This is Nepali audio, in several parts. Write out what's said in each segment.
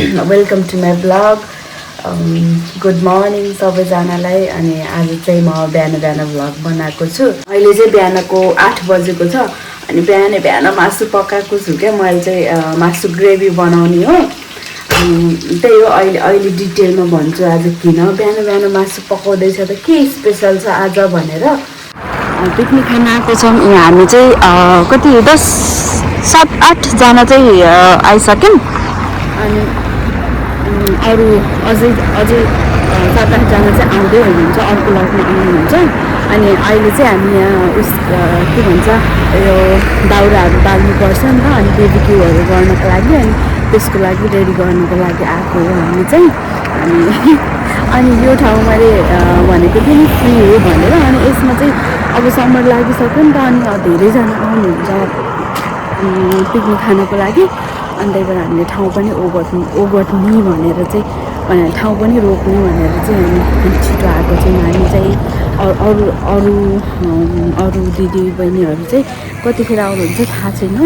Welcome to my blog. Good morning सबैजनालाई। अनि आज चाहिँ म बिहान ब्लग बनाएको छु। अहिले चाहिँ बिहानको 8 बजेको छ। अनि बिहान मासु पकाएको छु क्या। मैले चाहिँ मासु ग्रेभी बनाउने हो। त्यही हो, अहिले डिटेलमा भन्छु आज किन बिहान मासु पकाउँदैछ त के स्पेसल छ आज भनेर। पिकनिक खान आएको छौँ। हामी चाहिँ कति 10-7-8 जना चाहिँ आइसक्यौँ। अनि अरू अझै 7-8 जना चाहिँ आउँदै हुनुहुन्छ, अर्को लगमा आउनुहुन्छ। अनि अहिले चाहिँ हामी यहाँ के भन्छ यो दाउराहरू बाल्नुपर्छ नि त। अनि बेबिक्युहरू गर्नको लागि अनि त्यसको लागि रेडी गर्नुको लागि आएको हो हामी चाहिँ। अनि यो ठाउँ मैले भनेको थिएँ नि फ्री हो भनेर। अनि यसमा चाहिँ अब समर लागिसक्यो नि त। अनि धेरैजना आउनुहुन्छ पिकनिक खानको लागि। अनि त्यही भएर हामीले ठाउँ पनि ओगट्ने भनेर चाहिँ ठाउँ पनि रोक्ने भनेर चाहिँ हामी छिटो आएको छौँ। हामी चाहिँ अरू दिदी बहिनीहरू चाहिँ कतिखेर आउनुहुन्छ थाहा छैन।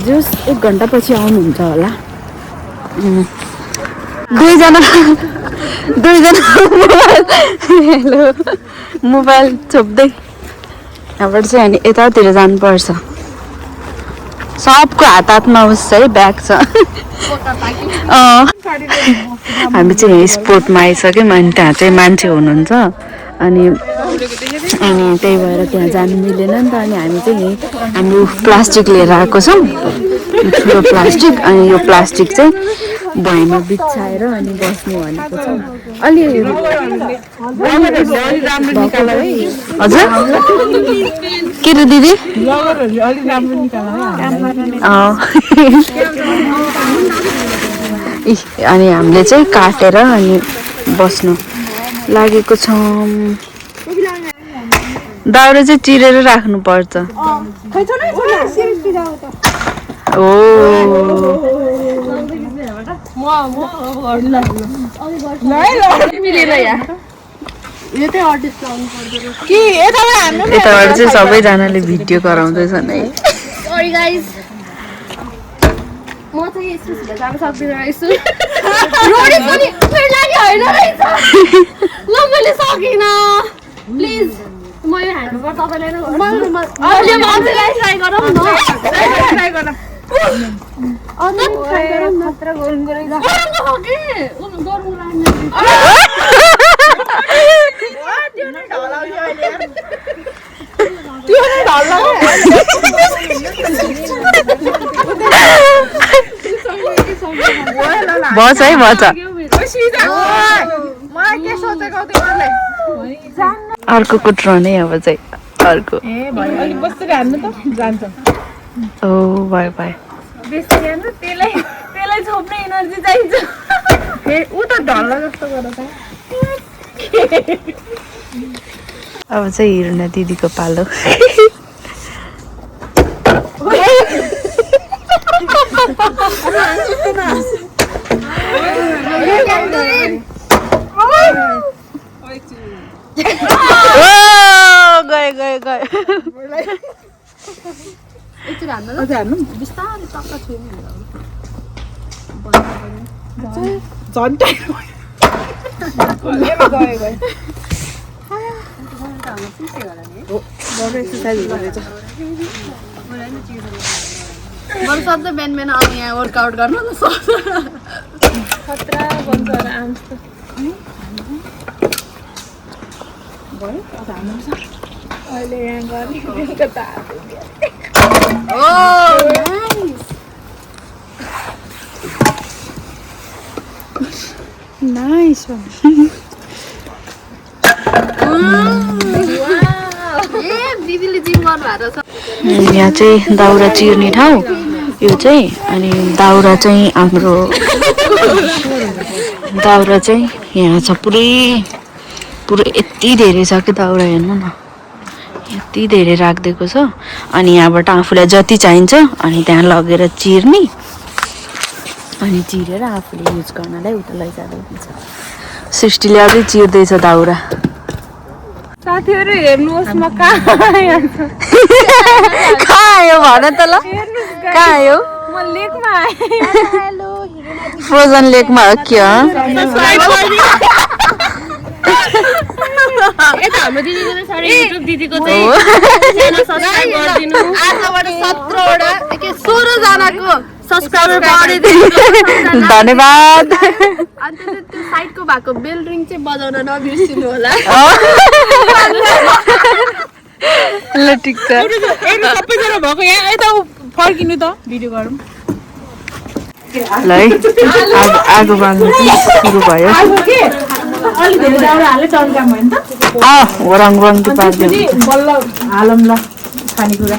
जस 1 घन्टापछि आउनुहुन्छ होला। दुईजना हेलो मोबाइल छोप्दै यहाँबाट चाहिँ अनि यतातिर जानुपर्छ। सबको हातमा होस् है, ब्याग छ। हामी चाहिँ यहाँ स्पोर्टमा आइसक्यौँ। अनि त्यहाँ चाहिँ मान्छे हुनुहुन्छ। अनि त्यही भएर त्यहाँ जानु मिलेन नि त। अनि हामी चाहिँ यहीँ हाम्रो प्लास्टिक लिएर आएको छौँ, ठुलो प्लास्टिक। अनि यो प्लास्टिक चाहिँ भुइँमा बिछाएर अनि बस्नु भनेको छ। अलि हजुर के रे दिदी? अनि हामीले चाहिँ काटेर अनि बस्नु लागेको छौँ। दाउरा चाहिँ चिरेर राख्नु पर्छ। यताबाट चाहिँ सबैजनाले भिडियो गराउँदैछन् है। म चाहिँ यसो जान सक्दिनँ रहेछु। रोडी पनि मेरो लागि होइन रहेछ। ल मैले सकिनँ। प्लिज म यो ह्यान्डओभर तपाईँलाई नै अहिले मान्छेलाई ट्राई गरौँ न। ट्राई गर। अनि ट्राई गरौँ न। खतरा गरौँ गरौँ के? गरौँ लाग्ने। त्यो नै ढलाउँछ अहिले। त्यो नै ढलाउँछ। बस है बस। अर्को कुट्रो नै अब चाहिँ अर्को। ओ भयो त्यसलाई छोप्ने एनर्जी चाहिन्छ। ऊ त ढल्ला जस्तो गर त। अब चाहिँ हिरुना दिदीको पालो। गए बरु सधैँ बिहान आउने यहाँ वर्कआउट गर्नु न सक्छ। खतरा बन्छ आर्म्स त। अहिले यहाँ गर्ने नाइस। दिदीले जिम गर्नु भएको छ। यहाँ चाहिँ दाउरा चिर्ने ठाउँ यो चाहिँ। अनि दाउरा चाहिँ हाम्रो दाउरा चाहिँ यहाँ छ पुरै यति धेरै छ कि दाउरा हेर्नु न, यति धेरै राखिदिएको छ। अनि यहाँबाट आफूलाई जति चाहिन्छ अनि त्यहाँ लगेर चिर्ने। अनि चिरेर आफूले युज गर्नलाई उता लैजाँदै हुन्छ। सृष्टिले अझै चिर्दैछ दाउरा। साथीहरु हेर्नुहोस् म कहाँ आयो भन त ल, कहाँ आयो? म लेकमा आएँ। हेलो फ्रोजन लेकमा हो के हो यता हाम्रो दिदीको चाहिँ साह्रै युट्युब दिदीको चाहिँ सब्स्क्राइब गरिदिनु आजबाट 17वटा के 16 जनाको सब्स्क्राइबर बढिदिनु धन्यवाद अनि त्यो साइडको भएको बेल रिङ चाहिँ बजाउन नबिर्सिनु होला ल ठिक छ सबैजना भएको यहाँ यता फर्किनु त भिडियो गरौँ ल है आगो बाल्नु सुरु भयो रङ रङ पारिदिनु बल्ल हालौँ ल खानेकुरा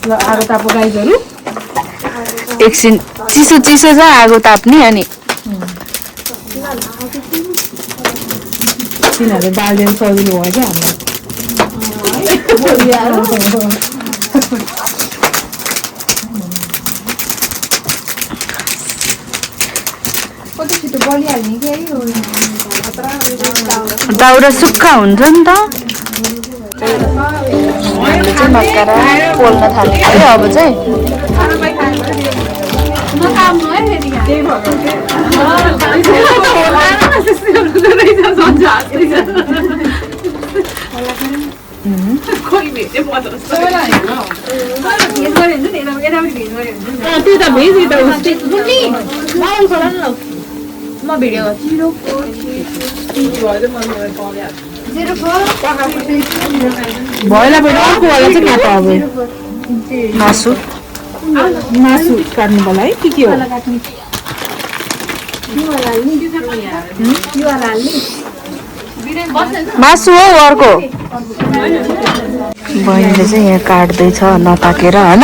ल आगो तापो गाइजहरू एकछिन चिसो चिसो छ आगो ताप्ने अनि तिनीहरूले दाल दिनु सजिलो भयो क्या हाम्रो दाउरा सुक्खा हुन्छ नि त हामीले चाहिँ मक्कारा पोल्न थाल्यो है अब चाहिँ म भिडियो भएन भने अर्कोवाला चाहिँ काट अब मासु मासु काट्नु होला है के हो मासु हो अर्को बहिनीले चाहिँ यहाँ काट्दैछ नताकेर होइन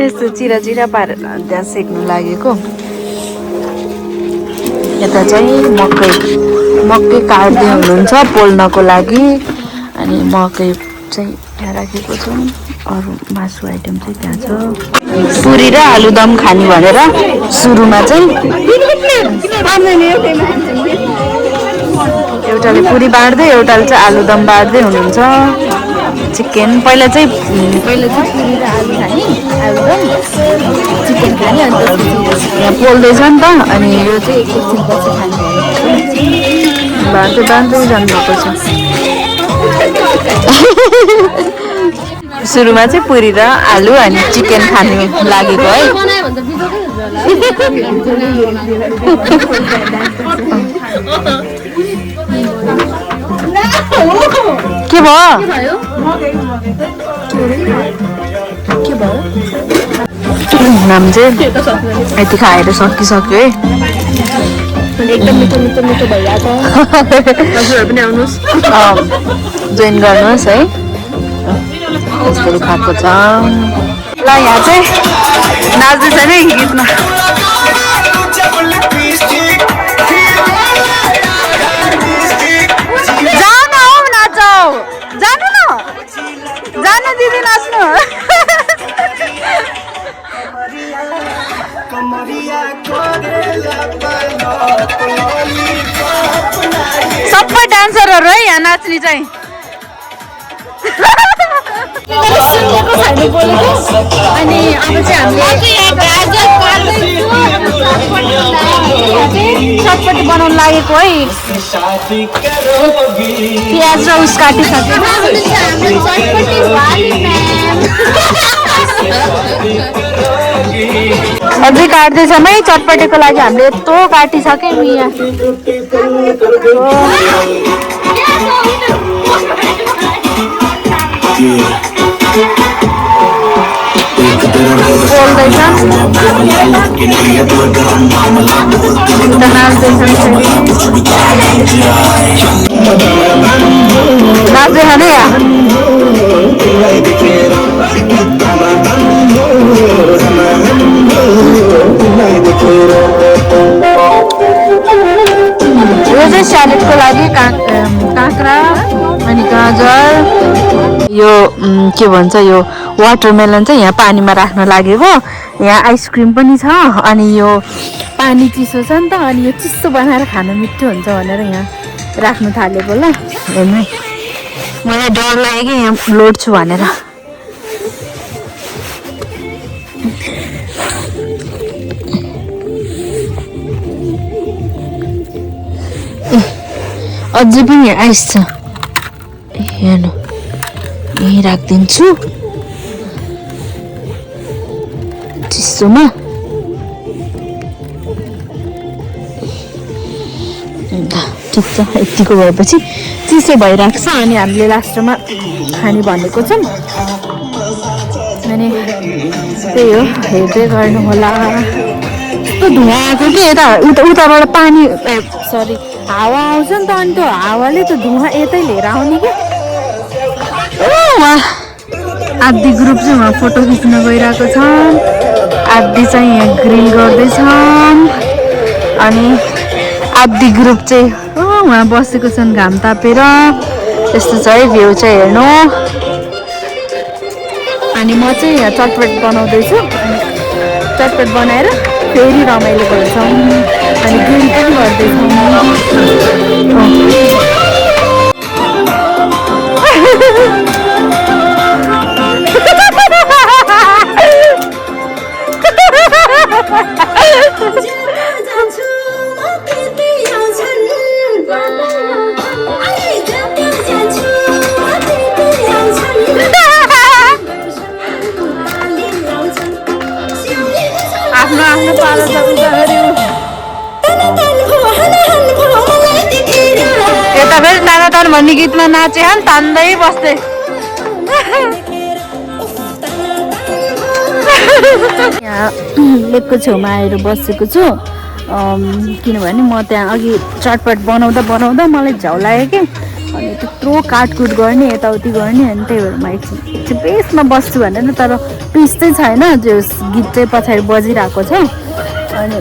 यस्तो चिरा चिरा पारेर त्यहाँ सेक्नु लागेको यता चाहिँ मकै काट्दै हुनुहुन्छ पोल्नको लागि अनि मकै चाहिँ त्यहाँ राखेको छ अरू मासु आइटम चाहिँ त्यहाँ छ पुरी र आलुदम खाने भनेर सुरुमा चाहिँ एउटाले पुरी बाँड्दै एउटाले चाहिँ आलुदम बाँड्दै हुनुहुन्छ चिकन पहिला चाहिँ पुरी र आलु खाने आलुदम चिकन खाने अनि यहाँ पोल्दैछ नि त अनि यो चाहिँ एकछिन पछि खाने बाँड्दै बाँड्दै जानुभएको छ सुरुमा चाहिँ पुरी र आलु अनि चिकन खानु लागेको है बनायो भने त बिजोकै के भयो के भयो नाम चाहिँ यति खाएर सकिसक्यो है एकदम मिठो मिठो मिठो भइरहेको हजुरहरू पनि आउनुहोस् जोइन गर्नुहोस् है यसरी खाएको छ ल यहाँ चाहिँ नाच्दैछ नि गीतमा जान हौ नाचौ जानु न जानु दिदी नाच्नु सबै डान्सरहरू है यहाँ नाच्ने चाहिँ अनि अब चाहिँ हामीले चटपटी बनाउनु लागेको है प्याज र उस काटिसक्यो अझै काट्दैछौँ है चटपटीको लागि हामीले यत्रो काटिसक्यौँ यहाँ नाच्दैछ नि यहाँ यो चाहिँ स्यालेडको लागि काँक्रा अनि गाजर यो के भन्छ यो वाटरमेलन चाहिँ यहाँ पानीमा राख्न लागेको यहाँ आइसक्रिम पनि छ अनि यो पानी चिसो छ नि त अनि यो चिसो बनाएर खानु मिठो हुन्छ भनेर यहाँ राख्नु थालेको ल हेर्नु मलाई डर लाग्यो कि यहाँ लोड छु भनेर अझै पनि आइस छ हेर्नु यहीँ राखिदिन्छु चिसोमा ठिक छ यतिको भएपछि चिसो भइरहेको छ अनि हामीले लास्टमा खाने भनेको छौँ अनि त्यही हो हेर्दै गर्नु होला यस्तो धुवा आएको कि यता उताबाट पानी सरी हावा आउँछ नि त अनि त्यो हावाले त धुवा यतै लिएर आउने कि उहाँ आधी ग्रुप चाहिँ उहाँ फोटो खिच्न गइरहेको छ आधी चाहिँ यहाँ ग्रिल गर्दैछन् अनि आधी ग्रुप चाहिँ उहाँ बसेको छन् घाम तापेर त्यस्तो छ है भ्यू चाहिँ हेर्नु अनि म चाहिँ यहाँ चटपट बनाउँदैछु चटपट बनाएर फेरि रमाइलो गर्छौँ अनि ग्रिल पनि गर्दैछौँ आफ्नो आफ्नो पालो त यता फेरि नानातान भन्ने गीतमा नाचे नि तान्दै बस्दै यहाँ लेकको छेउमा आएर बसेको छु किनभने म त्यहाँ अघि चटपट बनाउँदा मलाई झ्याउ लाग्यो कि अनि त्यत्रो काटकुट गर्ने यताउति गर्ने अनि त्यही भएर म एकछिन बेसमा बस्छु भनेर तर पिस चाहिँ छैन त्यो गीत चाहिँ पछाडि बजिरहेको छ अनि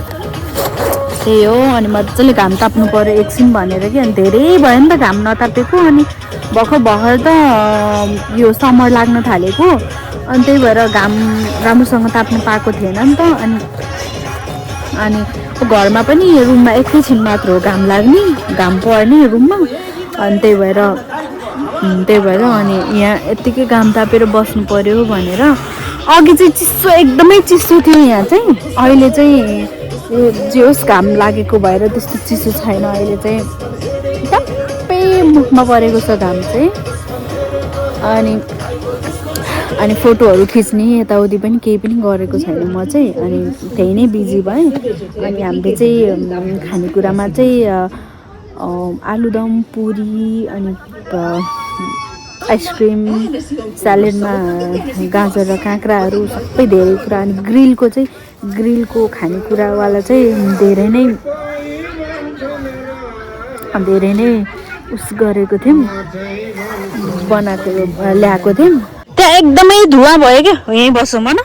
त्यही हो अनि मजाले घाम ताप्नु पऱ्यो एकछिन भनेर कि अनि धेरै भयो नि त घाम नतापेको अनि भर्खर त यो समर लाग्न थालेको अनि त्यही भएर घाम राम्रोसँग ताप्नु पाएको थिएन नि त अनि घरमा पनि रुममा एकैछिन मात्र हो घाम लाग्ने घाम पर्ने रुममा अनि त्यही भएर अनि यहाँ यत्तिकै घाम तापेर बस्नु पर्यो भनेर अघि चाहिँ चिसो एकदमै चिसो थियो यहाँ चाहिँ अहिले चाहिँ जे होस् घाम लागेको भएर त्यस्तो चिसो छैन अहिले चाहिँ टप्पै मुखमा परेको छ घाम चाहिँ अनि फोटोहरू खिच्ने यताउति पनि केही पनि गरेको छैन म चाहिँ अनि त्यही नै बिजी भएँ अनि हामीले चाहिँ खानेकुरामा चाहिँ आलुदम पुरी अनि आइसक्रिम स्यालेडमा गाजर र काँक्राहरू सबै धेरै कुरा अनि ग्रिलको खानेकुरावाला चाहिँ धेरै नै उस गरेको थियौँ बनाएको ल्याएको थियौँ त्यहाँ एकदमै धुवा भयो क्या यहीँ बसौँ न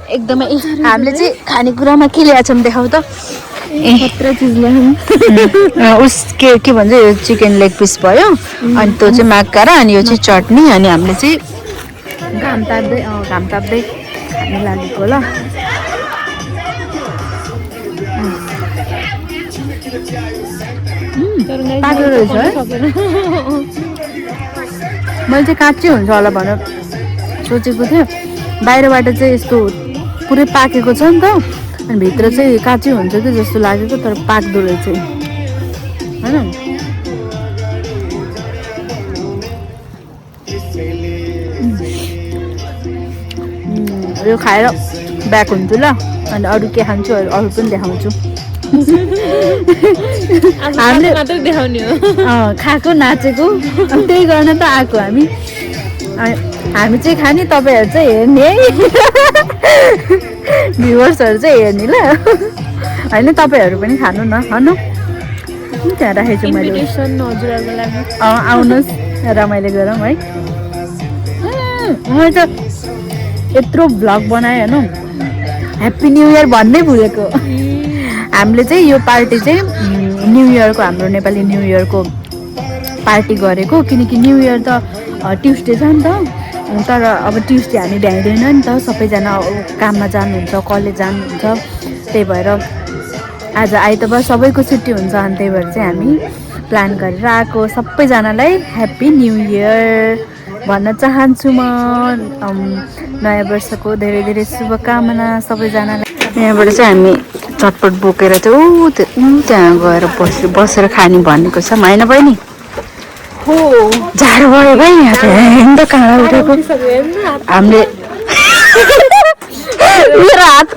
एकदमै हामीले चाहिँ खानेकुरामा के ल्याएको छौँ देखाउ त उस के भन्छ यो चिकन लेग पिस भयो अनि त्यो चाहिँ माक्का र अनि यो चाहिँ चटनी अनि हामीले चाहिँ घाम ताप्दै खानु लागेको ल पाकेको रहेछ है मैले चाहिँ काँचै हुन्छ होला भनेर सोचेको थिएँ बाहिरबाट चाहिँ यस्तो पुरै पाकेको छ नि त अनि भित्र चाहिँ काँचै हुन्छ कि जस्तो लागेको तर पाक्दो रहेछ होइन यो खाएर ब्याक हुन्छु ल अनि अरू के खान्छु अरू पनि देखाउँछु हामीले देखाउने हो खाएको नाचेको त्यही गर्न त आएको हामी चाहिँ खाने तपाईँहरू चाहिँ हेर्ने है भ्युवर्सहरू चाहिँ हेर्ने ल होइन तपाईँहरू पनि खानु न होइन त्यहाँ राखेको छु मैले आउनुहोस् रमाइलो गरौँ है मैले त यत्रो भ्लग बनाएँ होइन ह्याप्पी न्यु इयर भन्नै भुलेको हामीले चाहिँ यो पार्टी चाहिँ न्यु इयरको हाम्रो नेपाली न्यु इयरको पार्टी गरेको किनकि न्यु इयर त ट्युसडे छ नि त तर अब ट्युसडे हामी भ्याइँदैन नि त सबैजना काममा जानुहुन्छ कलेज जानुहुन्छ त्यही भएर आज आइतबार सबैको छुट्टी हुन्छ अनि त्यही भएर चाहिँ हामी प्लान गरेर आएको सबैजनालाई ह्याप्पी न्यु इयर भन्न चाहन्छु म नयाँ वर्षको धेरै धेरै शुभकामना सबैजनालाई। यहाँबाट चाहिँ हामी चटपट बोकेर चाहिँ त्यहाँ गएर बसेर खाने भनेको छ होइन बहिनी? हो जाडो भयो भाइ यहाँ त कहाँ उठेको हामीले मेरो हात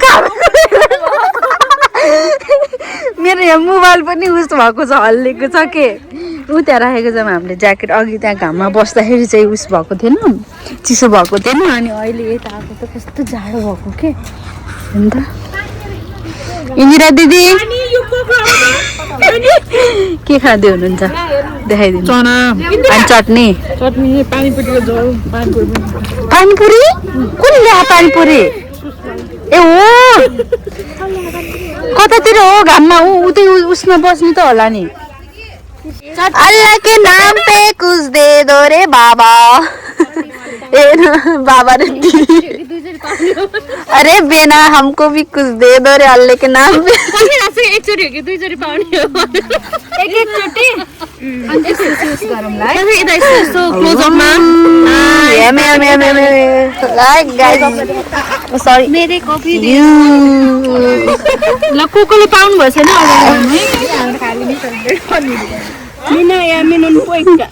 मेरो यहाँ मोबाइल पनि उस भएको छ हल्लिएको छ के ऊ त्यहाँ राखेको छ हामीले ज्याकेट अघि त्यहाँ घाममा बस्दाखेरि चाहिँ उस भएको थिएन चिसो भएको थिएन अनि अहिले यता आएको त कस्तो जाडो भएको के अन्त इन्दिरा दिदी के खाँदै हुनुहुन्छ देखाइदिनु चना अनि चटनी पानीपुरीको झोल पानीपुरी कुन ल्या पानीपुरी ए हो कतातिर हो घाममा उतै उसमा बस्नु त होला नि अल्लाह के नाम पे कुछ दे दो रे बाबा ए बाबा रे अरे बेना हमको भी कुछ दे दो रे अल्लाह के नाम पे एकचोटि हो कि दुईचोटि पाउने हो एकचोटि अनि चुज गरौँला है यसो क्लोजअपमा लाइक गाइस सरी मेरै कपी ल कोकोले पाउनु भएछ नि मिना या मिनुन पोइका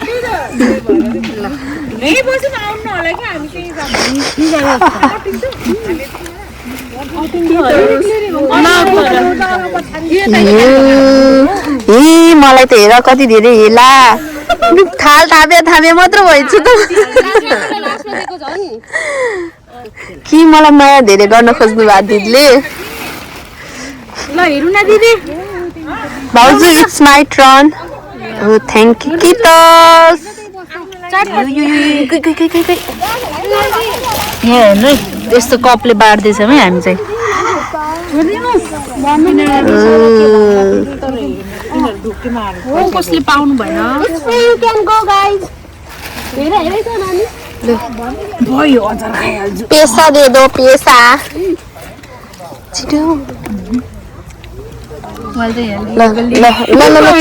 यही बसेर आउनु होला कि हामी केही मलाई त हेर कति धेरै हेला थाल थामे मात्र भइछु त कि मलाई माया धेरै गर्न खोज्नु भएको दिदीले ल हेरौँ न दिदी भाउजू it's my turn Oh, thank you, Kitos. यहाँ हेर्नु है यस्तो कपले बाँड्दैछ है हामी चाहिँ कसले पाउनु भएन पेसा दे दो पेसा छिटो ल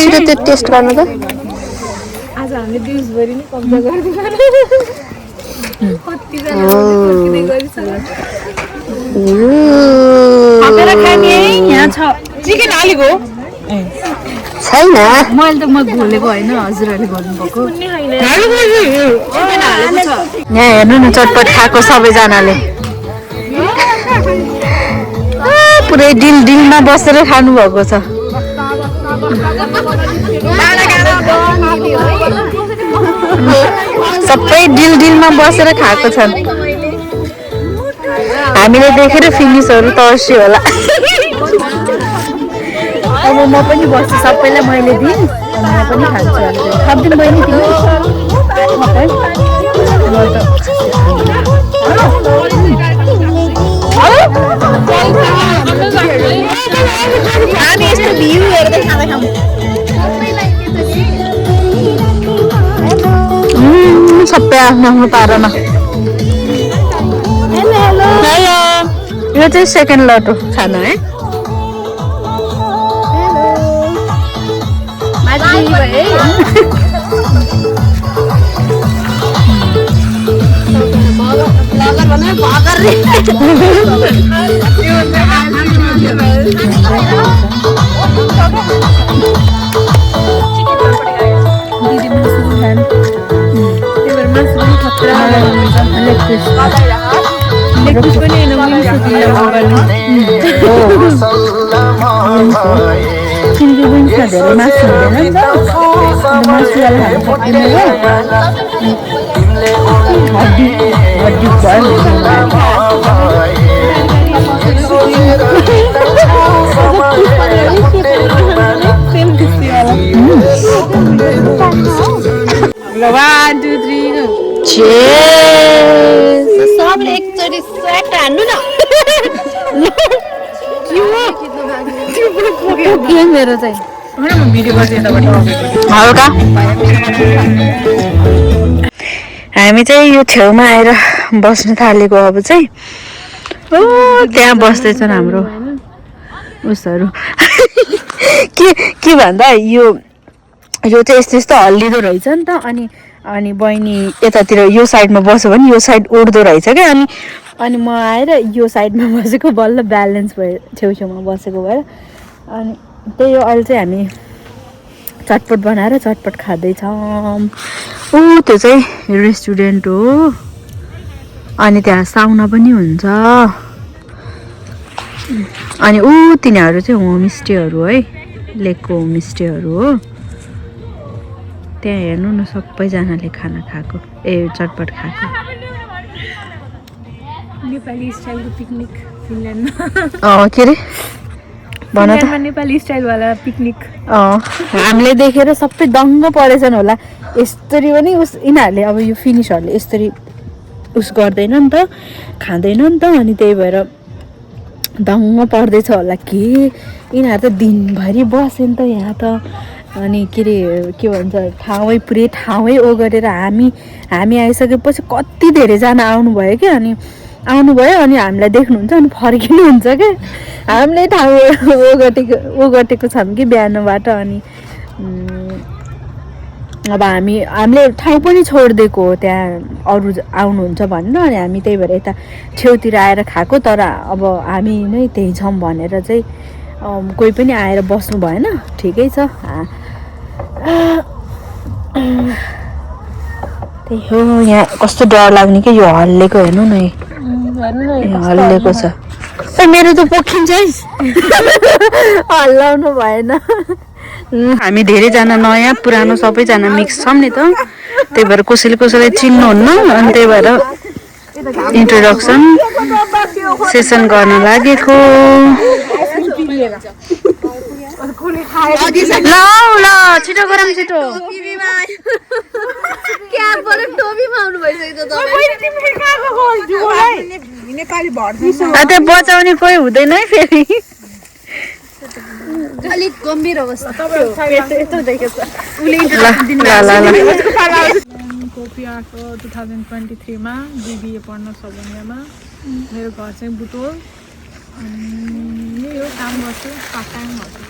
छिटो त्यो टेस्ट गर्नु त आज हामीले दिउँसभरि नै कब्जा गरिदिनु यहाँ छ चिकन हालेको छैन मैले त म घोलेको होइन हजुरहरूले गर्नुभएको यहाँ हेर्नु न चटपट खाएको सबैजनाले पुरै डिलमा बसेर खानु भएको छ सबै डिलमा बसेर खाएको छन् हामीले देखेर फिनिसहरू तर्स्यो होला अब म पनि बस्छु सबैलाई मैले दिएँ म पनि खान्छु थप्दिनु बहिनी हामी यस्तो भ्यू हेर्दै खाँदा खाऊँ सबै आफ्नो आफ्नो पारामा यो चाहिँ सेकेन्ड लटो खाना है किनकि विन्समा धेरै मासु हुँदैन नि त मासुवाला खानु सक्दैन हड्डी सबले एकचोटि स्वेट हान्नु न मेरो चाहिँ हल्का हामी चाहिँ यो छेउमा आएर बस्न थालेको अब चाहिँ त्यहाँ बस्दैछन् हाम्रो उसहरू के भन्दा यो चाहिँ यस्तो यस्तो हल्लिँदो रहेछ नि त अनि अनि बहिनी यतातिर यो साइडमा बस्यो भने यो साइड उड्दो रहेछ क्या अनि म आएर यो साइडमा बसेको बल्ल ब्यालेन्स भयो छेउछेउमा बसेको भएर अनि त्यही हो अहिले चाहिँ हामी चटपट बनाएर चटपट खाँदैछौँ त्यो चाहिँ रेस्टुरेन्ट हो अनि त्यहाँ साउना पनि हुन्छ अनि तिनीहरू चाहिँ होमस्टेहरू है लेकको होमस्टेहरू हो त्यहाँ हेर्नु न सबैजनाले खाना खाएको चटपट खाएको नेपाली स्टाइलको पिकनिक फिनल्यान्डमा के अरे भन त नेपाली स्टाइलवाला पिकनिक हामीले देखेर सबै दङ्ग परेछन् होला यस्तरी पनि यिनीहरूले अब यो फिनिसहरूले यस्तरी गर्दैन नि त खाँदैन नि त अनि त्यही भएर दङ्ग पर्दैछ होला के यिनीहरू त दिनभरि बस्यो नि त यहाँ त अनि के अरे के भन्छ ठाउँै ठाउँै ओगटेर हामी आइसकेपछि कति धेरैजना आउनुभयो क्या अनि आउनुभयो अनि हामीलाई देख्नुहुन्छ अनि फर्किनुहुन्छ क्या हामीले ठाउँ ओगटेको छौँ कि बिहानबाट अनि अब हामीले ठाउँ पनि छोडिदिएको हो त्यहाँ अरू आउनुहुन्छ भनेर अनि हामी त्यही भएर यता छेउतिर आएर खाएको तर अब हामी नै त्यही छौँ भनेर चाहिँ कोही पनि आएर बस्नु भएन ठिकै छ त्यही हो यहाँ कस्तो डर लाग्ने कि यो हल्लेको हेर्नु न हल्लेको छ मेरो त पोखिन्छ हल्लाउनु भएन हामी धेरैजना नयाँ पुरानो सबैजना मिक्स छौँ नि त त्यही भएर कसैलाई चिन्नुहुन्न अनि त्यही भएर इन्ट्रोडक्सन सेसन गर्न लागेको ल छिटो गरौँ छिटो त्यहाँ बचाउने कोही हुँदैन है फेरि अलिक गम्भीर अवस्था कोपी आएको 2023 मा बिबिए पढ्न सबैमा मेरो घर चाहिँ बुटोल यही हो काम गर्छु पार्ट टाइम गर्छु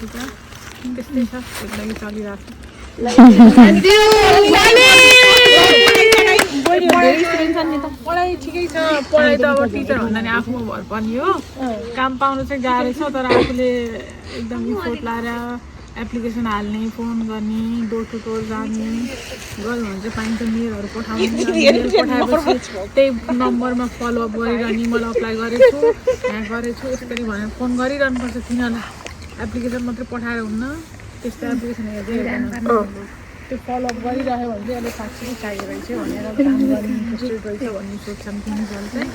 त्यस्तै छ त्यसलाई चलिरहेको पढाइ ठिकै छ पढाइ त अब टिचर भन्दा नि आफूमा भर पर्ने हो काम पाउनु चाहिँ गाह्रो छ तर आफूले एकदम इफोर्ट लाएर एप्लिकेसन हाल्ने फोन गर्ने डोर टु डोर जाने गर्यो भने चाहिँ पाइन्छ मेलहरू पठाउने मेल पठाएपछि त्यही नम्बरमा फलोअप गरिरहने मैले अप्लाई गरेको छु यहाँ गरेको छु यसरी भनेर फोन गरिरहनुपर्छ तिनीहरूलाई एप्लिकेसन मात्रै पठाएर हुन्न त्यस्तो एप्लिकेसन हेर्दै त्यो फलोअप गरिरह्यो भने चाहिँ अहिले साँच्चै चाहियो रहेछ भनेर काम गर्ने इन्ट्रेस्टेड रहेछ भन्ने सोच्छन् तिनीहरू चाहिँ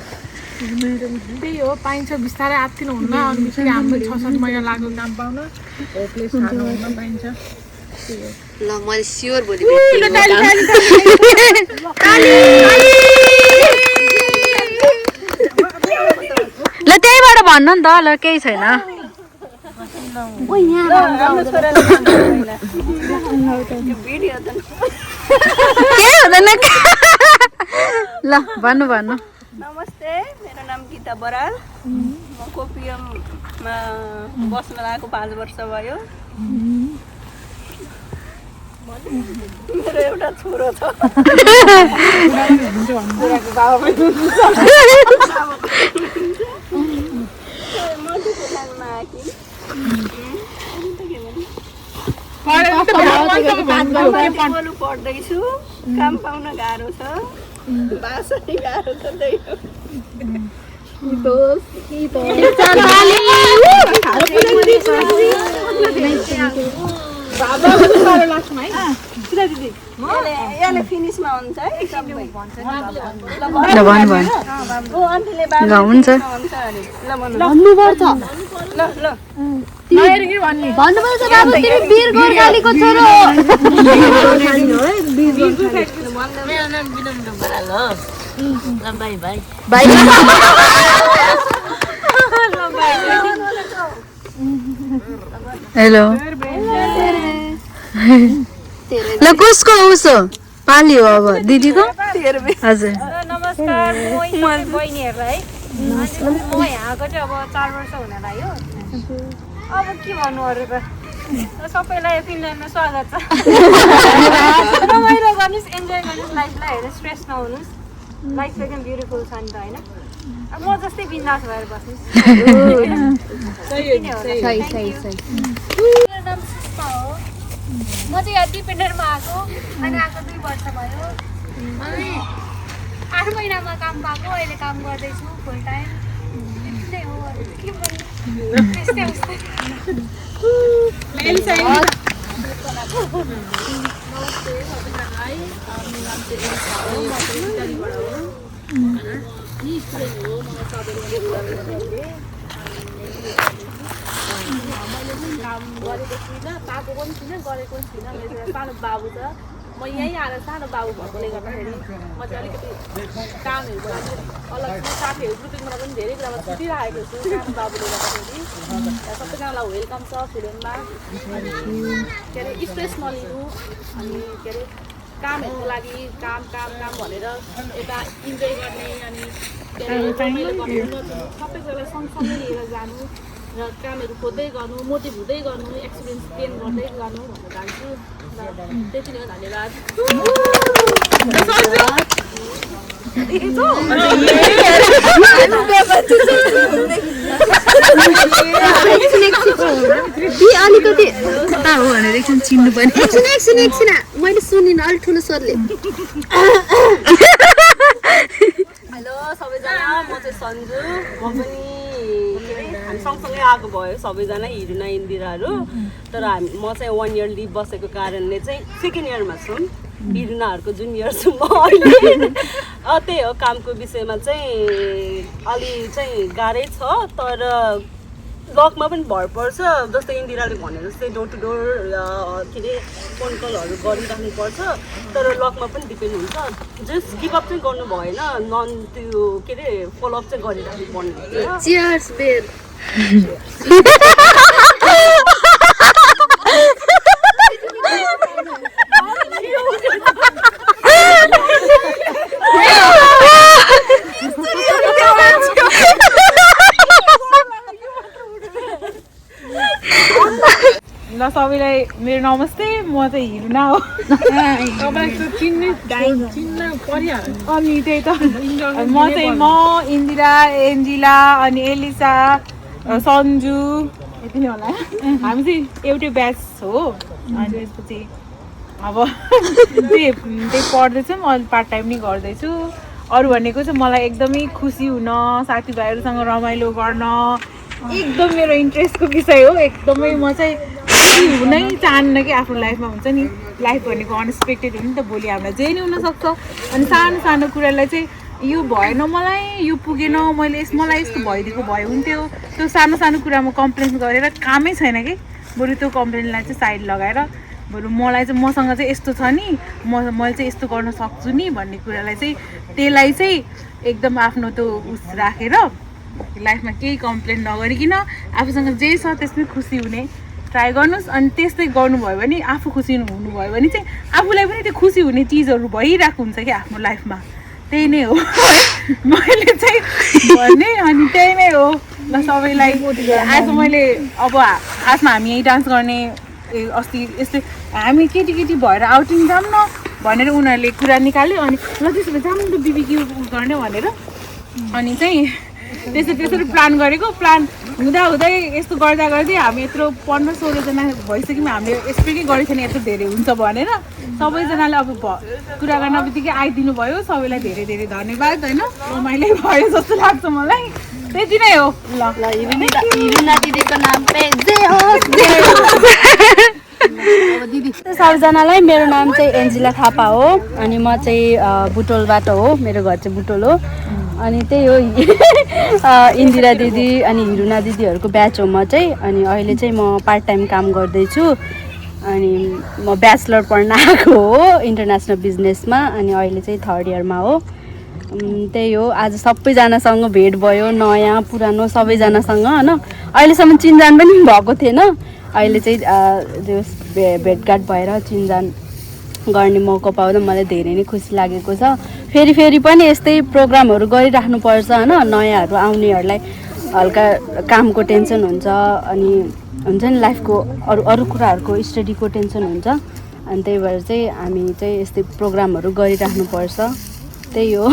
त्यही हो पाइन्छ बिस्तारै आत्तिनु हुन्न अनि बिस्तारै हाम्रो 6-7 महिना लाग्यो काम पाउन होपलेस खानु हुन्न पाइन्छ त्यही हो ल मैले स्योर भोलि ल त्यहीबाट भन्नु नि त ल केही छैन ल भन्नु नमस्ते मेरो नाम गीता बराल म कोपियममा बस्न लागेको 5 वर्ष भयो मेरो एउटा छोरो छ पढ्दैछु काम पाउन गाह्रो छ भाषा नि गाह्रो छ त्यही यसले फिनिसमा हुन्छ है भन्नुपर्छ बाबु तिमी वीर गोर्खालीको छोरो हेलो ल कसको उसो पाली हो अब दिदीको हजुर नमस्कार म बहिनीहरूलाई है म यहाँको चाहिँ अब 4 वर्ष हुन लाग्यो अब के भन्नु अरू त सबैलाई फिनल्यान्डमा स्वागत छ रमाइलो गर्नुहोस् इन्जोय गर्नुहोस् लाइफलाई हेरेर स्ट्रेस नहुनुहोस् लाइफ एकदम ब्युटिफुल छ नि त होइन अब म जस्तै बिन्दास भएर बस्नुहोस् मेरो नाम सुष्मा हो म चाहिँ यहाँ डिपेन्डरमा आएको अनि आएको 2 वर्ष भयो अनि 8 महिनामा काम पाएको अहिले काम गर्दैछु फुल टाइम त्यस्तै हो के भन्नु त्यस्तै उस्तै काम गरेको छुइनँ पाएको पनि छुइनँ गरेको पनि छुइनँ मेरो एउटा सानो बाबु छ म यहीँ आएर सानो बाबु भएकोले गर्दाखेरि म चाहिँ अलिकति कामहरू अलग साथीहरू ग्रुपिङबाट पनि धेरै कुरामा छुटिरहेको छु सानो बाबुले गर्दाखेरि सबैजनालाई वेलकम छ फिल्ममा के अरे स्ट्रेस नलिनु अनि के अरे कामहरूको लागि काम काम काम भनेर यता इन्जोय गर्ने अनि के अरे रमाइलो गर्नु नचुनु सबै कुरालाई सँगसँगै लिएर जानु र कामहरू खोज्दै गर्नु मोटिभ हुँदै गर्नु एक्सपिरियन्स गेन गर्दै गर्नु भनेर जान्छु र त्यति नै हो धन्यवाद अलिकति कता हो भनेर एकछिन चिन्नु पर्ने एकछिन मैले सुनिनँ अलिक ठुलो स्वरले हेलो सबैजना म चाहिँ सन्जु म पनि हामी सँगसँगै आएको भयो सबैजना हिरुना इन्दिराहरू तर म चाहिँ 1 इयर लिभ बसेको कारणले चाहिँ सेकेन्ड इयरमा छौँ हिरुनाहरूको जुनियर छु म अहिले त्यही हो कामको विषयमा चाहिँ अलि चाहिँ गाह्रै छ तर लकमा पनि भर पर्छ जस्तै इन्दिराले भने जस्तै डोर टु डोर के अरे फोन कलहरू गरिराख्नुपर्छ तर लकमा पनि डिपेन्ड हुन्छ जस्ट गिभअप चाहिँ गर्नु भएन नन त्यो के अरे फलोअप चाहिँ गरिराख्नु पर्ने हुन्छ चियर्स बेर ल सबैलाई मेरो नमस्ते म चाहिँ हिरुना हो तपाईँलाई चिन्न परिहाल्यो अनि त्यही त म इन्दिरा एन्जिला अनि एलिसा सन्जु यति नै होला हामी चाहिँ एउटै ब्याच हो अनि त्यसपछि अब त्यही पढ्दैछौँ अहिले पार्ट टाइम नै गर्दैछु अरू भनेको चाहिँ मलाई एकदमै खुसी हुन साथीभाइहरूसँग रमाइलो गर्न एकदम मेरो इन्ट्रेस्टको विषय हो एकदमै म चाहिँ हुनै चाहन्न कि आफ्नो लाइफमा हुन्छ नि लाइफ भनेको अनएक्सपेक्टेड हो नि त भोलि हामीलाई जे नि हुनसक्छ अनि सानो सानो कुरालाई चाहिँ यो भएन मलाई यो पुगेन मैले मलाई यस्तो भइदिएको भए हुन्थ्यो त्यो सानो सानो कुरामा कम्प्लेन गरेर कामै छैन कि बरु त्यो कम्प्लेनलाई चाहिँ साइड लगाएर बरु मलाई चाहिँ मसँग चाहिँ यस्तो छ नि मैले चाहिँ यस्तो गर्न सक्छु नि भन्ने कुरालाई चाहिँ त्यसलाई चाहिँ एकदम आफ्नो त्यो उस राखेर लाइफमा केही कम्प्लेन नगरिकन आफूसँग जे छ त्यसमै खुसी हुने ट्राई गर्नुहोस् अनि त्यस्तै गर्नुभयो भने आफू खुसी हुनुभयो भने चाहिँ आफूलाई पनि त्यो खुसी हुने चिजहरू भइरहेको हुन्छ कि आफ्नो लाइफमा त्यही नै हो मैले चाहिँ भन्ने अनि त्यही नै हो ल सबैलाई आज मैले अब खासमा हामी यहीँ डान्स गर्ने अस्ति यस्तै हामी केटी भएर आउटिङ जाऊँ न भनेर उनीहरूले कुरा निकाल्यो अनि ल त्यसो भए जाऊँ न त बिबिक्यू गर्ने भनेर अनि चाहिँ त्यसरी प्लान गरेको प्लान हुँदै यस्तो गर्दै हामी यत्रो 15-16 जना भइसक्यौँ हामीले एक्सपेक्टै गरेको थिएन यत्रो धेरै हुन्छ भनेर सबैजनाले अब कुरा गर्न बित्तिकै आइदिनु भयो सबैलाई धेरै धेरै धन्यवाद होइन रमाइलो भयो जस्तो लाग्छ मलाई त्यति नै हो ल हिरुना दिदीको नाम दिदी सबैजनालाई मेरो नाम चाहिँ एन्जिला थापा हो अनि म चाहिँ बुटोलबाट हो मेरो घर चाहिँ बुटोल हो अनि त्यही हो इन्दिरा दिदी अनि हिरुना दिदीहरूको ब्याच हो म चाहिँ अनि अहिले चाहिँ म पार्ट टाइम काम गर्दैछु अनि म ब्याचलर पढ्न आएको हो इन्टरनेसनल बिजनेसमा अनि अहिले चाहिँ 3rd इयरमा हो त्यही हो आज सबैजनासँग भेट भयो नयाँ पुरानो सबैजनासँग होइन अहिलेसम्म चिनजान पनि भएको थिएन अहिले चाहिँ भेटघाट भएर चिनजान गर्ने मौका पाउँदा मलाई धेरै नै खुसी लागेको छ फेरि पनि यस्तै प्रोग्रामहरू गरिराख्नुपर्छ होइन नयाँहरू आउनेहरूलाई हल्का कामको टेन्सन हुन्छ अनि हुन्छ नि लाइफको अरू कुराहरूको स्टडीको टेन्सन हुन्छ अनि त्यही भएर चाहिँ हामी चाहिँ यस्तै प्रोग्रामहरू गरिराख्नुपर्छ त्यही हो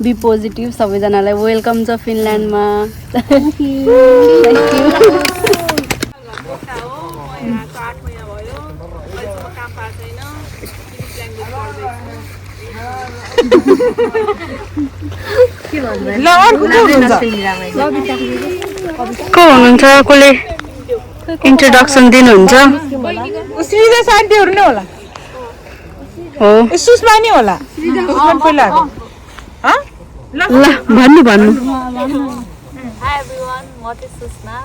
बी पोजिटिभ सबैजनालाई वेलकम छ फिनल्यान्डमा थ्याङ्क यू को हुनुहुन्छ कसले इन्ट्रोडक्सन दिनुहुन्छ श्रीजा शान्तिहरू नै होला हो सुषमा नि होला पहिला ल भन्नु हाई एभ्रिवान म चाहिँ सुषमा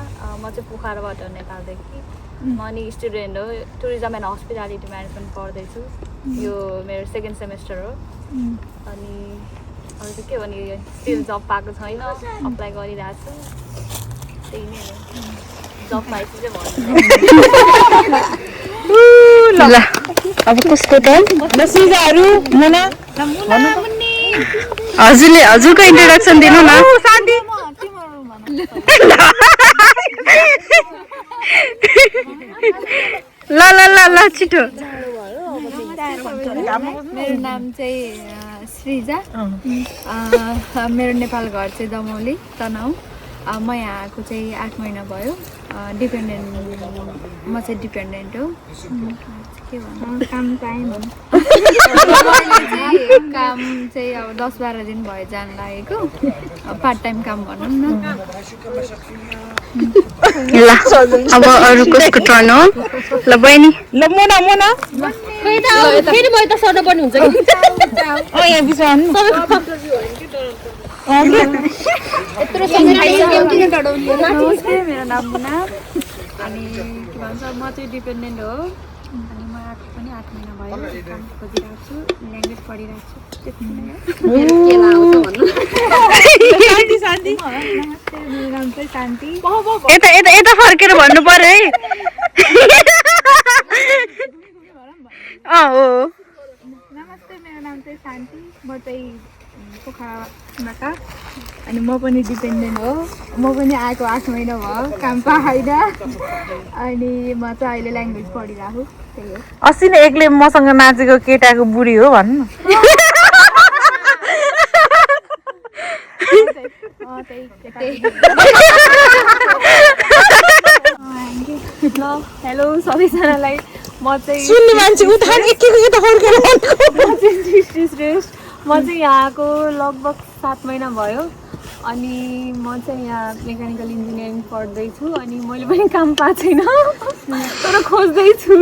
म चाहिँ पोखराबाट नेपालदेखि म अनि स्टुडेन्ट हो टुरिज्म एन्ड हस्पिटालिटी म्यानेजमेन्ट पढ्दैछु यो मेरो 2nd सेमेस्टर हो अनि अरू चाहिँ के भने स्टिल जब पाएको छैन अप्लाई गरिरहेको छु त्यही नै हो जब पाएपछि चाहिँ भन्नु ल अब कसको त हजुरको इन्ट्रोडक्सन दिनु न ल ल ल ल छिटो मेरो नाम चाहिँ श्रीजा मेरो नेपाल घर चाहिँ दमौली तनहुँ म यहाँ आएको चाहिँ 8 महिना भयो डिपेन्डेन्ट म चाहिँ डिपेन्डेन्ट हो के भन्नु काम पाएँ काम चाहिँ अब 10-12 दिन भयो जान लागेको पार्ट टाइम काम भनौँ न ल अब अरू कसको टर्न हो ल बहिनी ल मोना फेरि मैले त सर्न पर्ने हुन्छ कि यहाँ बिचमा नमस्ते मेरो नाम मुना अनि के भन्छ म चाहिँ डिपेन्डेन्ट हो अनि म आएको पनि 8 महिना भयो काम खोजिरहेको छु ल्याङ्ग्वेज पढिरहेको छु त्यति नै हो नमस्ते मेरो नाम चाहिँ शान्ति यता फर्केर भन्नु पर्यो है हो नमस्ते मेरो नाम चाहिँ शान्ति म चाहिँ पोखराबाट अनि म पनि डिपेन्डेन्ट हो म पनि आएको 8 महिना भयो काम पाएन अनि म चाहिँ अहिले ल्याङ्ग्वेज पढिरहेको त्यही हो अस्ति नै एकले मसँग नाचेको केटाको बुढी हो भन्नु हेलो सबैजनालाई म चाहिँ सुन्ने मान्छे उठान एक श्रेष्ठ म चाहिँ यहाँ आएको लगभग 7 महिना भयो अनि म चाहिँ यहाँ मेकानिकल इन्जिनियरिङ पढ्दैछु अनि मैले पनि काम पाएको छैन तर खोज्दैछु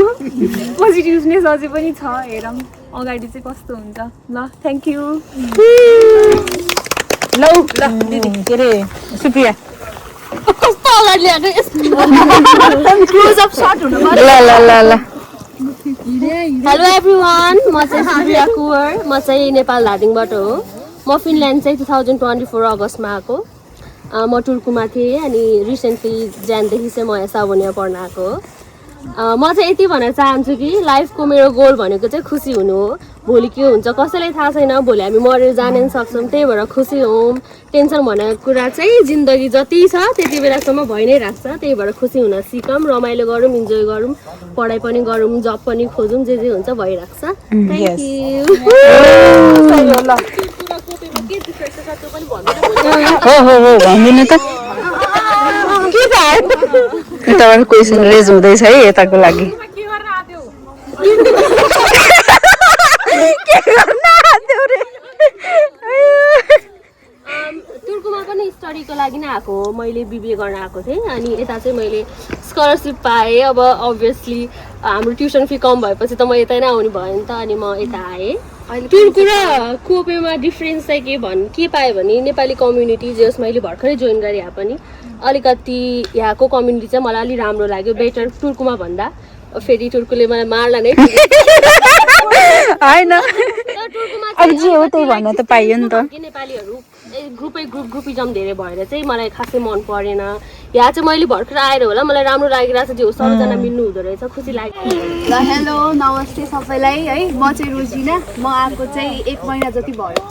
पोजिटिभनेस अझै पनि छ हेरौँ अगाडि चाहिँ कस्तो हुन्छ ल थ्याङ्क यू ल दिदी के अरे सुप्रिया कस्तो अगाडि ल्याएको क्लोजअप सर्ट हुनु ल ल ल ल हेलो एभ्रिवान म चाहिँ सुप्रिया कुवर म चाहिँ नेपाल धादिङबाट हो म फिनल्यान्ड चाहिँ 2024 अगस्तमा आएको म टुर्कुमा थिएँ अनि रिसेन्टली जनदेखि चाहिँ म यहाँ साबुनिया पढ्न आएको हो म चाहिँ यति भन्न चाहन्छु कि लाइफको मेरो गोल भनेको चाहिँ खुसी हुनु हो भोलि के हुन्छ कसैलाई थाहा छैन भोलि हामी मरेर जान नि सक्छौँ त्यही भएर खुसी हौँ टेन्सन भनेको कुरा चाहिँ जिन्दगी जति छ त्यति बेलासम्म भइ नै राख्छ त्यही भएर खुसी हुन सिकौँ रमाइलो गरौँ इन्जोय गरौँ पढाइ पनि गरौँ जब पनि खोजौँ जे हुन्छ भइराख्छ थ्याङ्क हो भन्दिनँ त यताबाट क्वेसन रेज हुँदैछ है यताको लागि टुर्कुमा पनि स्टडीको लागि नै आएको हो मैले बिबिए गर्न आएको थिएँ अनि यता चाहिँ मैले स्कलरसिप पाएँ अब अभियसली हाम्रो ट्युसन फी कम भएपछि त म यतै नै आउनु भयो नि त अनि म यता आएँ टुर्कु र कोपेमा डिफ्रेन्स चाहिँ के पाएँ भने नेपाली कम्युनिटी जे होस् मैले भर्खरै जोइन गरेँ यहाँ पनि अलिकति यहाँको कम्युनिटी चाहिँ मलाई अलिक राम्रो लाग्यो बेटर टुर्कुमा भन्दा फेरि टुर्कुले मलाई मार्ला नै होइन अब जे हो त्यही भन्न त पाइयो नि त नेपालीहरू ग्रुपिजम धेरै भएर चाहिँ मलाई खासै मन परेन यहाँ चाहिँ मैले भर्खर आएर होला मलाई राम्रो लागिरहेको छ जे हो सबैजना मिल्नु हुँदो रहेछ खुसी लाग्यो ल हेलो नमस्ते सबैलाई है म चाहिँ रोजिना म आएको चाहिँ 1 महिना जति भयो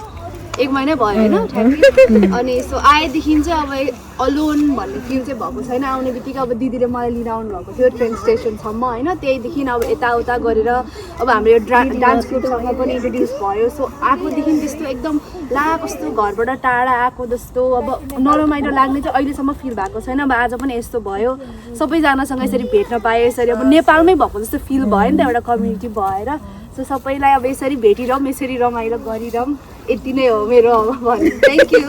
1 महिना भयो होइन ठ्याक्कै। अनि सो आएदेखि चाहिँ अब अलोन भन्ने फिल चाहिँ भएको छैन। आउने बित्तिकै अब दिदीले मलाई लिन आउनु भएको थियो ट्रेन स्टेसनसम्म होइन। त्यहीदेखि अब यताउता गरेर अब हाम्रो यो डान्स ग्रुपसँग पनि इन्ट्रोड्युस भयो। सो आएकोदेखि त्यस्तो एकदम ला कस्तो घरबाट टाढा आएको जस्तो अब नरमाइलो लाग्ने चाहिँ अहिलेसम्म फिल भएको छैन। अब आज पनि यस्तो भयो, सबैजनासँग यसरी भेट्न पाएँ। यसरी अब नेपालमै भएको जस्तो फिल भयो नि त एउटा कम्युनिटी भएर। सो सबैलाई अब यसरी भेटिरहँ, यसरी रमाइलो गरिरहँ, यति नै हो मेरो अब भन्नु। Thank you.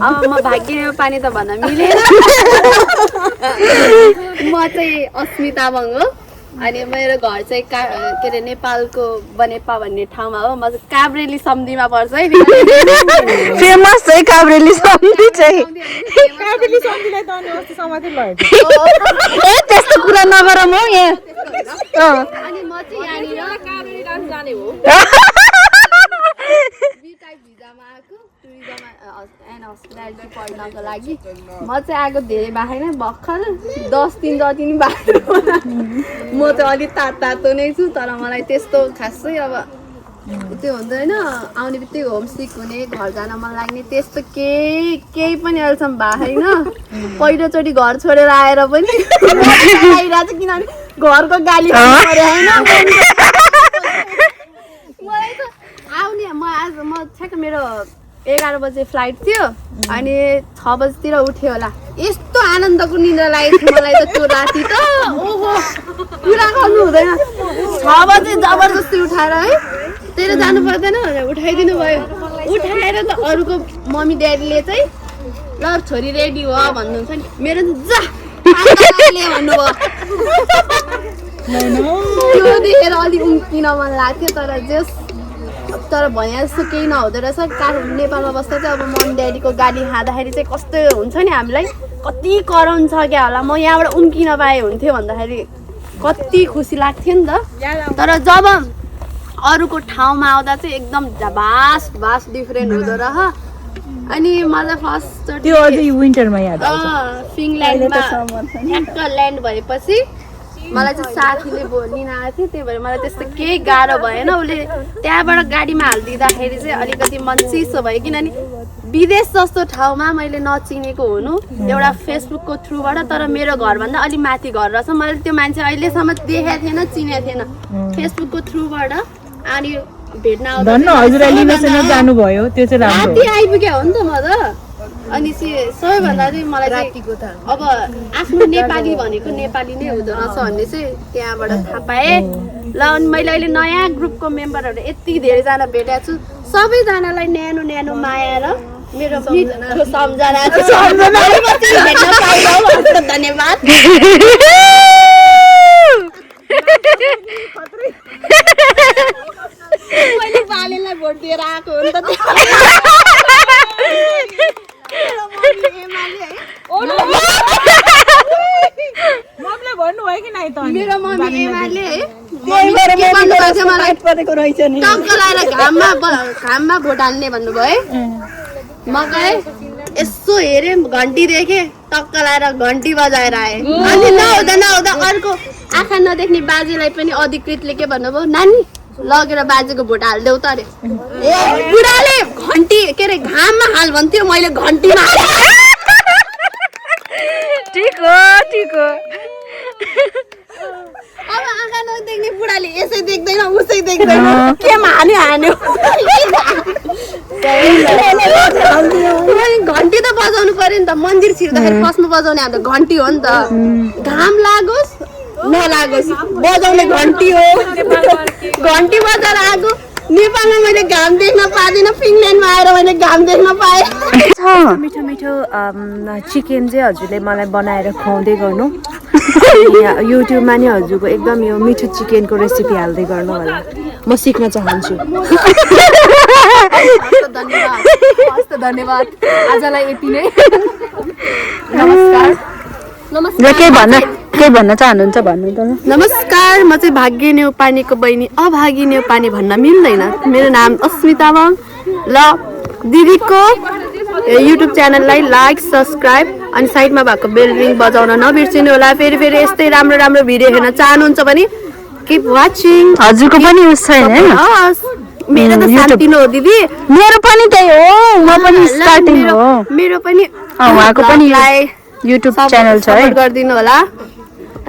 अब म भाग्य पानी त भन्न मिलेन। म चाहिँ अस्मी तामाङ हो अनि मेरो घर चाहिँ के अरे नेपालको बनेपा भन्ने ठाउँमा हो। म चाहिँ काभ्रेली सम्धीमा पर्छ है। फेमस है काभ्रेली सम्धी चाहिँ। काभ्रेली सम्धीलाई त अनि अस्ति समातेर लगेको ए त्यस्तो कुरा नगरौँ हौ यहाँ। अनि म चाहिँ यहाँनिर काभ्रेली डान्स जाने हो। भिजामा आएको टुरिज्म एन्ड हस्पिटालिटी पढ्नको लागि। म चाहिँ आएको धेरै भएको छैन, भर्खर 10 दिन जति नै भएको। म चाहिँ अलिक तातो नै छु तर मलाई त्यस्तो खासै अब त्यो हुँदैन। आउने बित्तिकै होमसिक हुने, घर जान मन लाग्ने त्यस्तो केही पनि अहिलेसम्म भएको छैन। पहिलोचोटि घर छोडेर आएर पनि आइरहेको छ किनभने घरको गाली पऱ्यो होइन। मलाई त आउने म ठ्याक्क मेरो 11 बजे फ्लाइट थियो अनि 6 बजीतिर उठ्यो होला। यस्तो आनन्दको निन्द्रा लागेको थियो मलाई त त्यो राति त। ओहो कुरा गर्नु हुँदैन। 6 बजे जबरजस्ती उठाएर है तेरो जानु पर्दैन भनेर उठाइदिनु भयो। उठाएर त अरूको मम्मी ड्याडीले चाहिँ ल छोरी रेडी हो भन्नुहुन्छ नि, मेरो जा भन्नुभयो। त्यो देखेर अलिक उम्किन मन लाग्थ्यो तर भने जस्तो केही नहुँदो रहेछ। नेपालमा बस्दा चाहिँ अब मम्मी ड्याडीको गाली खाँदाखेरि चाहिँ कस्तो हुन्छ नि हामीलाई कति कराउनु छ क्या होला। म यहाँबाट उम्किन पाएँ हुन्थ्यो भन्दाखेरि कति खुसी लाग्थ्यो नि त। तर जब अरूको ठाउँमा आउँदा चाहिँ एकदम भास्ट डिफ्रेन्ट हुँदो रह। अनि मलाई फर्स्ट त्यो अझै विन्टरमा याद आउँछ। फिनल्यान्डमा ठ्याक्क ल्यान्ड भएपछि मलाई चाहिँ साथीले लिन आएको थियो, त्यही भएर मलाई त्यस्तो केही गाह्रो भएन। उसले त्यहाँबाट गाडीमा हालिदिँदाखेरि चाहिँ अलिकति मन चिसो भयो किनभने विदेश जस्तो ठाउँमा मैले नचिनेको हुनु एउटा फेसबुकको थ्रुबाट। तर मेरो घरभन्दा अलिक माथि घर रहेछ। मैले त्यो मान्छे अहिलेसम्म देखेको थिएन, चिनेको थिएन, फेसबुकको थ्रुबाट। अनि भेट्न आउँदा जानुभयो त्यो चाहिँ राति आइपुग्यो हो नि त म त। अनि सबैभन्दा चाहिँ मलाई चाहिँ अब आफ्नो नेपाली भनेको नेपाली नै हुँदो रहेछ भन्ने चाहिँ त्यहाँबाट थाहा पाएँ। ल अनि मैले अहिले नयाँ ग्रुपको मेम्बरहरू यति धेरैजना भेटेको छु। सबैजनालाई न्यानो माया र मेरो मिठो सम्झना भेट्न पाइयो। धन्यवाद। मैले बालेलाई भोट दिएर आएको हो नि त। मेरो मम्मी एमाले घाममा भोट हाल्ने भन्नुभयो। म गएँ यसो हेरेँ घन्टी देखेँ टक्क लाएर घन्टी बजाएर आएँ। अनि नहुँदा अर्को आँखा नदेख्ने बाजेलाई पनि अधिकृतले के भन्नुभयो, नानी लगेर बाजेको भोट हालिदेऊ त अरे। बुढाले घन्टी के अरे घाममा हाल भन्थ्यो, मैले घन्टीमा ठिक हो। अब आँखा नदेख्ने बुढाले यसै देख्दैन उसै देख्दैन केमा हान्यो। घन्टी त बजाउनु पर्यो नि त। मन्दिर छिर्दाखेरि फर्स्टमा बजाउने हाम्रो घन्टी हो नि त। घाम लागोस् नलागोस् बजाउने घन्टी हो। घन्टी बजाएर आएको नेपालमा मैले घाम देख्न पादिनँ, फिनल्यान्डमा आएर मैले घाम देख्न पाएँ। मिठो मिठो चिकन चाहिँ हजुरले मलाई बनाएर खुवाउँदै गर्नु। युट्युबमा नि हजुरको एकदम यो मिठो चिकनको रेसिपी हाल्दै गर्नु होला, म सिक्न चाहन्छु। धन्यवाद। आजलाई यति नै। नमस्कार। के भन्न चाहनुहुन्छ भन्नु त। नमस्कार, म चाहिँ भाग्य नेउपानेको बहिनी अभागी नेउपाने भन्न मिल्दैन। मेरो नाम अस्मी तामाङ। ल दिदीको युट्युब च्यानललाई लाइक सब्सक्राइब अनि साइडमा भएको बेल रिङ बजाउन नबिर्सिनु होला। फेरि यस्तै राम्रो भिडियो हेर्न चाहनुहुन्छ भने Keep watching. हजुरको पनि उस छैन हैन मेरो त सानोतिनो हो दिदी. मेरो पनि त्यही हो म पनि स्टार्टिङ हो मेरो पनि उहाँको पनि युट्युब च्यानल छ है सपोर्ट गरिदिनु होला.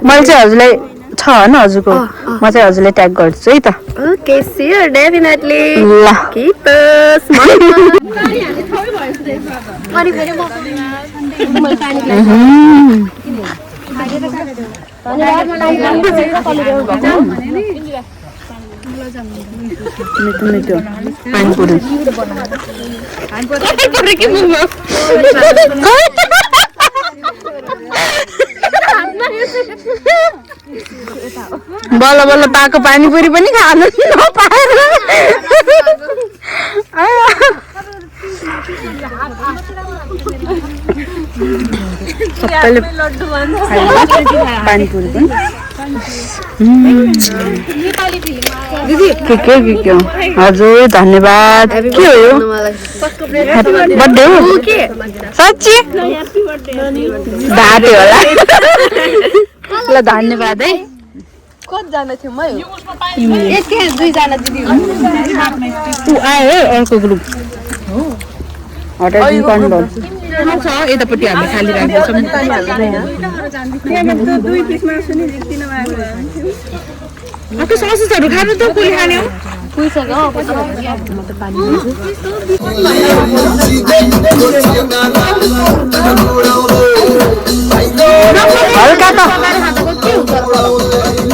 मैले चाहिँ हजुरलाई छ हैन हजुरको म चाहिँ हजुरलाई ट्याग गर्छु है त Okay, sure, definitely. ल Keep smiling. मिठो पानीपुरी बल्ल बल्ल पाएको पानीपुरी पनि खानु नपाएर सबैले पानीपुरी पनि के हो हजुर धन्यवाद के हो यो बर्थडे हो साँच्ची ढाँटे होला ल धन्यवाद है ऊ आयो है अर्को ग्रुप हटाइदिनु पर्नु छ यतापट्टि हामी खाली राख्दैछौँ ससेसहरू खानु त कसले खाने हो हल्का त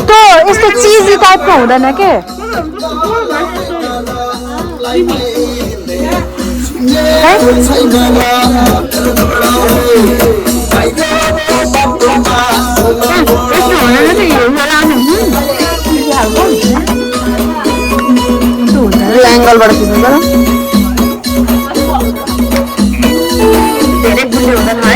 त्यो यस्तो चिजी टाइपको हुँदैन के एङ्गलबाट खिच्नु त धेरै बुझ्ने हुँदैन है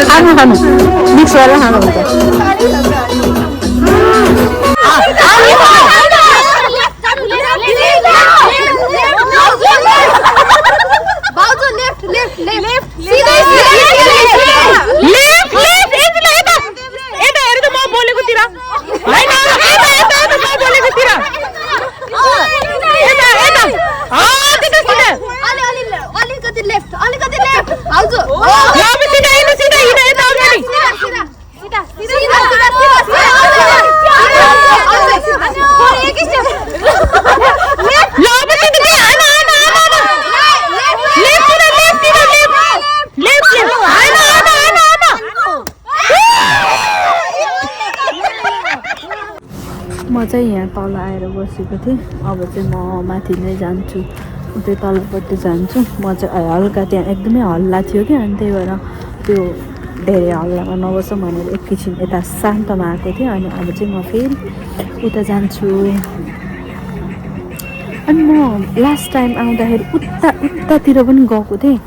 खानु खानु मिक्स गरेर खानु हुन्छ म चाहिँ यहाँ तल आएर बसेको थिएँ अब चाहिँ म माथि नै जान्छु उतै तलपट्टि जान्छु म चाहिँ हल्का त्यहाँ एकदमै हल्ला थियो कि अनि त्यही भएर त्यो धेरै हल्लामा नबसौँ भनेर एकैछिन यता शान्तमा आएको थिएँ अनि अब चाहिँ म फेरि उता जान्छु अनि म लास्ट टाइम आउँदाखेरि उतातिर पनि गएको थिएँ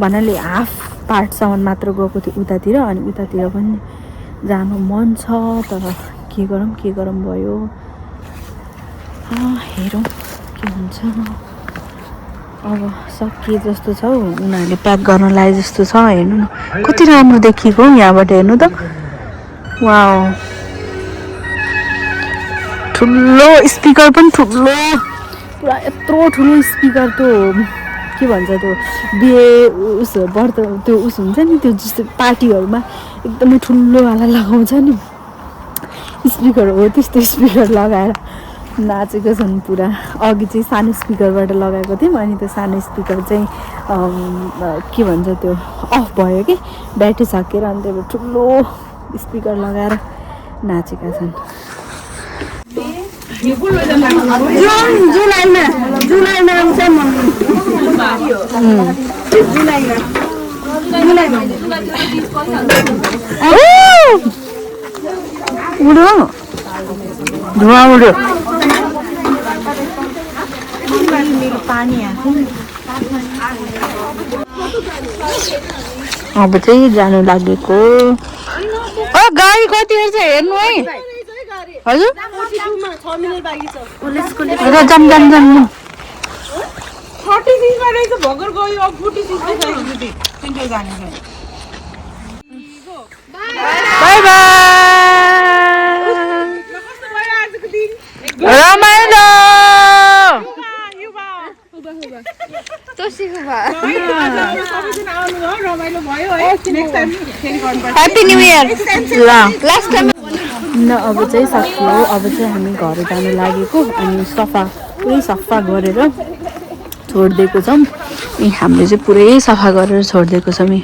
भन्नाले हाफ पार्टसम्म मात्र गएको थिएँ उतातिर अनि उतातिर पनि जानु मन छ तर के गरौँ भयो हेरौँ के हुन्छ अब सकिए जस्तो छ उनीहरूले प्याक गर्न लाए जस्तो छ हेर्नु न कति राम्रो देखिएको यहाँबाट हेर्नु त वाउ ठुलो स्पिकर पनि ठुलो पुरा यत्रो ठुलो स्पिकर त्यो के भन्छ त्यो बिहे उस व्रत त्यो उस हुन्छ नि त्यो जस्तो पार्टीहरूमा एकदमै ठुलोवाला लगाउँछ नि स्पिकर हो त्यस्तो स्पिकर लगाएर नाचेको छन् पुरा अघि चाहिँ सानो स्पिकरबाट लगाएको थियौँ अनि त्यो सानो स्पिकर चाहिँ के भन्छ त्यो अफ भयो कि ब्याट्री सकिएर अनि त्यो ठुलो स्पिकर लगाएर नाचेका छन् जुलाईमा आउँछ उड्यो धुवा उड्यो पानी आएको अब चाहिँ जानु लागेको गाडी कतिखेर चाहिँ हेर्नु है हजुर जाम जाम जाम भर्खर गयो अब 46 जाने बाई बाई रमाइलो ह्याप्पी न्यू इयर ल लास्ट टाइम न अब चाहिँ सक्यो अब चाहिँ हामी घर जानु लागेको अनि सफा पुरै सफा गरेर छोडिदिएको छौँ हामीले चाहिँ पुरै सफा गरेर छोडिदिएको छौँ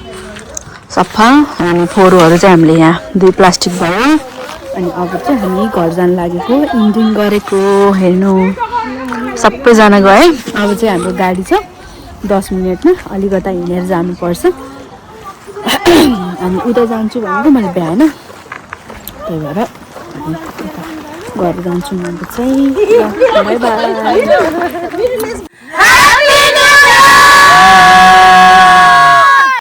सफा अनि फोहोरहरू चाहिँ हामीले यहाँ 2 प्लास्टिक भयो अनि अब चाहिँ हामी घर जानु लागेको इन्डिङ गरेको हेर्नु सबैजना गयो अब चाहिँ हाम्रो गाडी छ 10 मिनटमा अलिकता हिँडेर जानुपर्छ अनि उता जान्छु भनेको मैले बिहान त्यही भएर घर जान्छु म चाहिँ बाई बाई